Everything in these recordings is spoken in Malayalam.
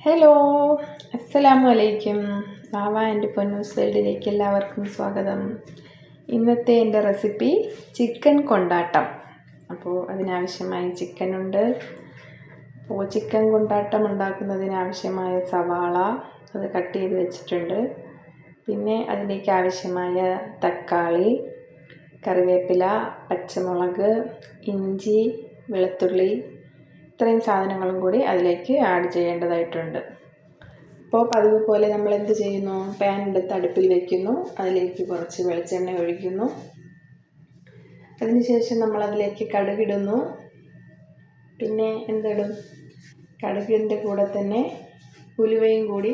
ഹലോ, അസ്സലാമു അലൈക്കും. വാവ ആൻഡ് പൊന്നൂസ് വേൾഡിലേക്ക് എല്ലാവർക്കും സ്വാഗതം. ഇന്നത്തെ എൻ്റെ റെസിപ്പി ചിക്കൻ കൊണ്ടാട്ടം. അപ്പോൾ അതിനാവശ്യമായ ചിക്കനുണ്ട്. അപ്പോൾ ചിക്കൻ കൊണ്ടാട്ടം ഉണ്ടാക്കുന്നതിനാവശ്യമായ സവാള അത് കട്ട് ചെയ്ത് വെച്ചിട്ടുണ്ട്. പിന്നെ അതിലേക്ക് ആവശ്യമായ തക്കാളി, കറിവേപ്പില, പച്ചമുളക്, ഇഞ്ചി, വെളുത്തുള്ളി, ഇത്രയും സാധനങ്ങളും കൂടി അതിലേക്ക് ആഡ് ചെയ്യേണ്ടതായിട്ടുണ്ട്. അപ്പോൾ പതിവ് പോലെ നമ്മൾ എന്ത് ചെയ്യുന്നു, പാൻ എടുത്ത് അടുപ്പിൽ വയ്ക്കുന്നു, അതിലേക്ക് കുറച്ച് വെളിച്ചെണ്ണ ഒഴിക്കുന്നു. അതിനുശേഷം നമ്മൾ അതിലേക്ക് കടുകിടുന്നു. പിന്നെ എന്തിടും, കടുകിൻ്റെ കൂടെ തന്നെ ഉലുവയും കൂടി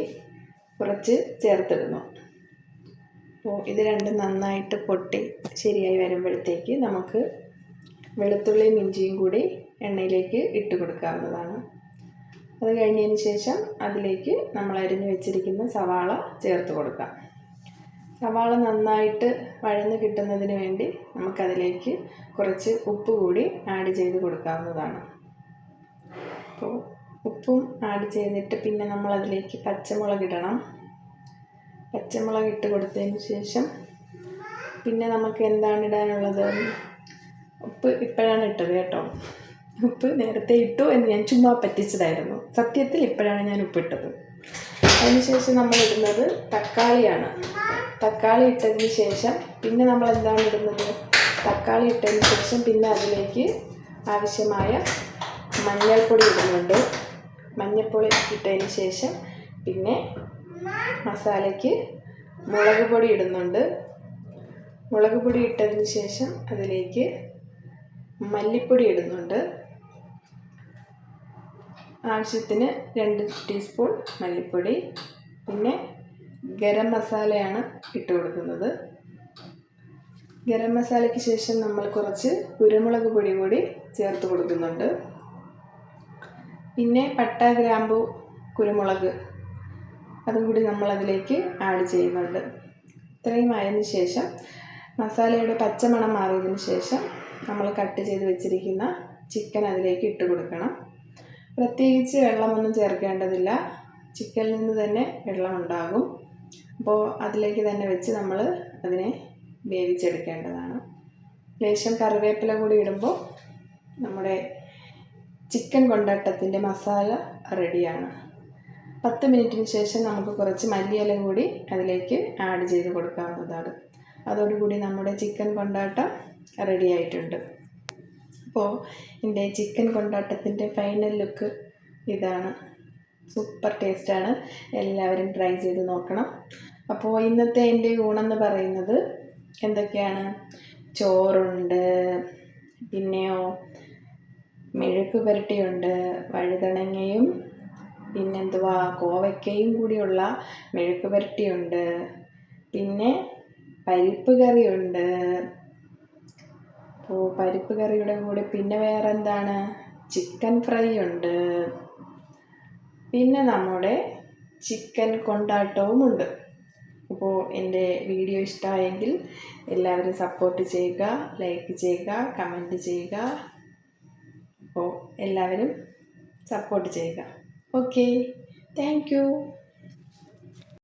കുറച്ച് ചേർത്തിടുന്നു. അപ്പോൾ ഇത് രണ്ടും നന്നായിട്ട് പൊട്ടി ശരിയായി വരുമ്പോഴത്തേക്ക് നമുക്ക് വെളുത്തുള്ളിയും ഇഞ്ചിയും കൂടി എണ്ണയിലേക്ക് ഇട്ട് കൊടുക്കാവുന്നതാണ്. അത് കഴിഞ്ഞതിന് ശേഷം അതിലേക്ക് നമ്മൾ അരിഞ്ഞു വെച്ചിരിക്കുന്ന സവാള ചേർത്ത് കൊടുക്കാം. സവാള നന്നായിട്ട് വഴന്ന് കിട്ടുന്നതിന് വേണ്ടി നമുക്കതിലേക്ക് കുറച്ച് ഉപ്പ് കൂടി ആഡ് ചെയ്ത് കൊടുക്കാവുന്നതാണ്. അപ്പോൾ ഉപ്പും ആഡ് ചെയ്തിട്ട് പിന്നെ നമ്മളതിലേക്ക് പച്ചമുളക് ഇടണം. പച്ചമുളക് ഇട്ട് കൊടുത്തതിന് ശേഷം പിന്നെ നമുക്ക് എന്താണ് ഇടാനുള്ളത്, ഉപ്പ് ഇപ്പോഴാണ് ഇട്ടത് കേട്ടോ. ഉപ്പ് നേരത്തെ ഇട്ടു എന്ന് ഞാൻ ചുമ്മാ പറ്റിച്ചതായിരുന്നു. സത്യത്തിൽ ഇപ്പോഴാണ് ഞാൻ ഉപ്പിട്ടത്. അതിനുശേഷം നമ്മൾ ഇടുന്നത് തക്കാളിയാണ്. തക്കാളി ഇട്ടതിന് ശേഷം പിന്നെ നമ്മൾ എന്താണ് ഇടുന്നത്, തക്കാളി ഇട്ടതിന് ശേഷം പിന്നെ അതിലേക്ക് ആവശ്യമായ മഞ്ഞൾപ്പൊടി ഇടുന്നുണ്ട്. മഞ്ഞൾപ്പൊടി ഇട്ടതിന് ശേഷം പിന്നെ മസാലയ്ക്ക് മുളക് പൊടി ഇടുന്നുണ്ട്. മുളക് പൊടി ഇട്ടതിന് ശേഷം അതിലേക്ക് മല്ലിപ്പൊടി ഇടുന്നുണ്ട്. ആവശ്യത്തിന് 2 ടീസ്പൂൺ മല്ലിപ്പൊടി. പിന്നെ ഗരം മസാലയാണ് ഇട്ട് കൊടുക്കുന്നത്. ഗരം മസാലയ്ക്ക് ശേഷം നമ്മൾ കുറച്ച് കുരുമുളക് പൊടി കൂടി ചേർത്ത് കൊടുക്കുന്നുണ്ട്. പിന്നെ പട്ട, ഗ്രാമ്പു, കുരുമുളക് അതും കൂടി നമ്മളതിലേക്ക് ആഡ് ചെയ്യുന്നുണ്ട്. ഇത്രയും ആയതിനു ശേഷം മസാലയുടെ പച്ചമണം മാറിയതിന് ശേഷം നമ്മൾ കട്ട് ചെയ്ത് വെച്ചിരിക്കുന്ന ചിക്കൻ അതിലേക്ക് ഇട്ട് കൊടുക്കണം. പ്രത്യേകിച്ച് വെള്ളമൊന്നും ചേർക്കേണ്ടതില്ല, ചിക്കനിൽ നിന്ന് തന്നെ വെള്ളം ഉണ്ടാകും. അപ്പോൾ അതിലേക്ക് തന്നെ വെച്ച് നമ്മൾ അതിനെ വേവിച്ചെടുക്കേണ്ടതാണ്. ലേശം കറിവേപ്പില കൂടി ഇടുമ്പോൾ നമ്മുടെ ചിക്കൻ കൊണ്ടാട്ടത്തിൻ്റെ മസാല റെഡിയാണ്. 10 മിനിറ്റിന് ശേഷം നമുക്ക് കുറച്ച് മല്ലിയില കൂടി അതിലേക്ക് ആഡ് ചെയ്ത് കൊടുക്കാവുന്നതാണ്. അതോടുകൂടി നമ്മുടെ ചിക്കൻ കൊണ്ടാട്ടം റെഡി ആയിട്ടുണ്ട്. അപ്പോൾ എൻ്റെ ചിക്കൻ കൊണ്ടാട്ടത്തിൻ്റെ ഫൈനൽ ലുക്ക് ഇതാണ്. സൂപ്പർ ടേസ്റ്റാണ്. എല്ലാവരും ട്രൈ ചെയ്ത് നോക്കണം. അപ്പോൾ ഇന്നത്തെ എൻ്റെ ഊണെന്ന് പറയുന്നത് എന്തൊക്കെയാണ്, ചോറുണ്ട്, പിന്നെയോ മെഴുക്ക് പുരട്ടിയുണ്ട്, വഴുതനങ്ങയും പിന്നെന്തുവാ കോവയ്ക്കയും കൂടിയുള്ള മെഴുക്ക് പുരട്ടിയുണ്ട്, പിന്നെ പരിപ്പ് കറിയുണ്ട്. അപ്പോൾ പരിപ്പ് കറിയുടെ കൂടെ പിന്നെ വേറെ എന്താണ്, ചിക്കൻ ഫ്രൈ ഉണ്ട്, പിന്നെ നമ്മുടെ ചിക്കൻ കൊണ്ടാട്ടവുമുണ്ട്. അപ്പോൾ എൻ്റെ വീഡിയോ ഇഷ്ടമായെങ്കിൽ എല്ലാവരും സപ്പോർട്ട് ചെയ്യുക, ലൈക്ക് ചെയ്യുക, കമൻറ്റ് ചെയ്യുക. അപ്പോൾ എല്ലാവരും സപ്പോർട്ട് ചെയ്യുക. Okay, thank you.